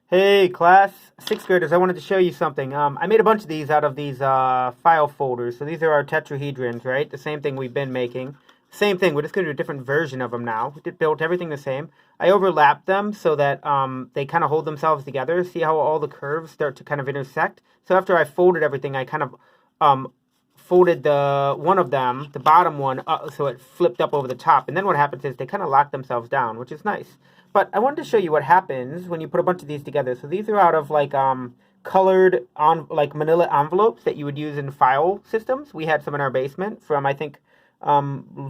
Hey class, sixth graders, I wanted to show you something. I made a bunch of these out of these file folders. So these are our tetrahedrons, right? The same thing we've been making. Same thing, we're just going to do a different version of them now. We built everything the same. I overlapped them so that they kind of hold themselves together. See how all the curves start to kind of intersect? So after I folded everything, I kind of folded one of them, the bottom one, so it flipped up over the top. And then what happens is they kind of lock themselves down, which is nice. But I wanted to show you what happens when you put a bunch of these together. So these are out of like colored on like manila envelopes that you would use in file systems. We had some in our basement from I think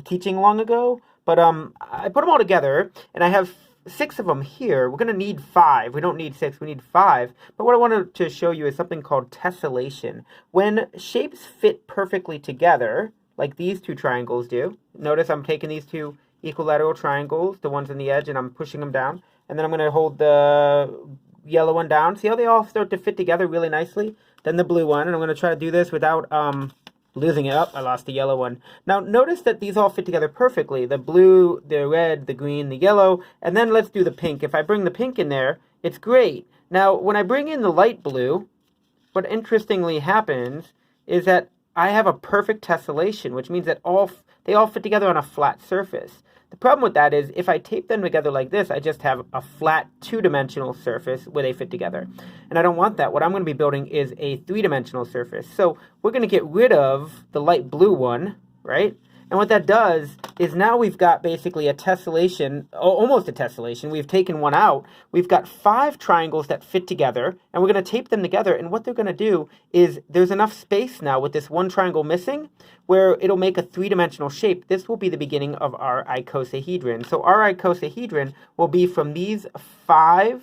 teaching long ago. But I put them all together, and I have six of them here. We're going to need five. We don't need six, we need five. But what I wanted to show you is something called tessellation. When shapes fit perfectly together, like these two triangles do. Notice I'm taking these two equilateral triangles, the ones on the edge, and I'm pushing them down. And then I'm going to hold the yellow one down. See how they all start to fit together really nicely? Then the blue one, and I'm going to try to do this without losing it up. I lost the yellow one. Now notice that these all fit together perfectly. The blue, the red, the green, the yellow, and then let's do the pink. If I bring the pink in there, it's great. Now when I bring in the light blue, what interestingly happens is that I have a perfect tessellation, which means that they all fit together on a flat surface. The problem with that is if I tape them together like this, I just have a flat two-dimensional surface where they fit together. And I don't want that. What I'm going to be building is a three-dimensional surface. So we're going to get rid of the light blue one, right? And what that does is now we've got basically a tessellation, almost a tessellation. We've taken one out. We've got five triangles that fit together, and we're going to tape them together. And what they're going to do is there's enough space now with this one triangle missing where it'll make a three-dimensional shape. This will be the beginning of our icosahedron. So our icosahedron will be from these five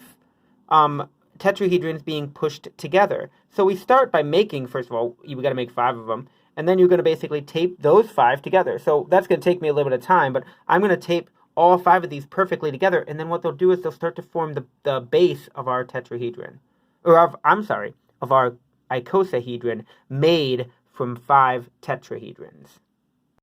tetrahedrons being pushed together. So we start by making, first of all, we got to make five of them. And then you're going to basically tape those five together. So that's going to take me a little bit of time, but I'm going to tape all five of these perfectly together. And then what they'll do is they'll start to form the base of our tetrahedron. Or, of our icosahedron made from five tetrahedrons.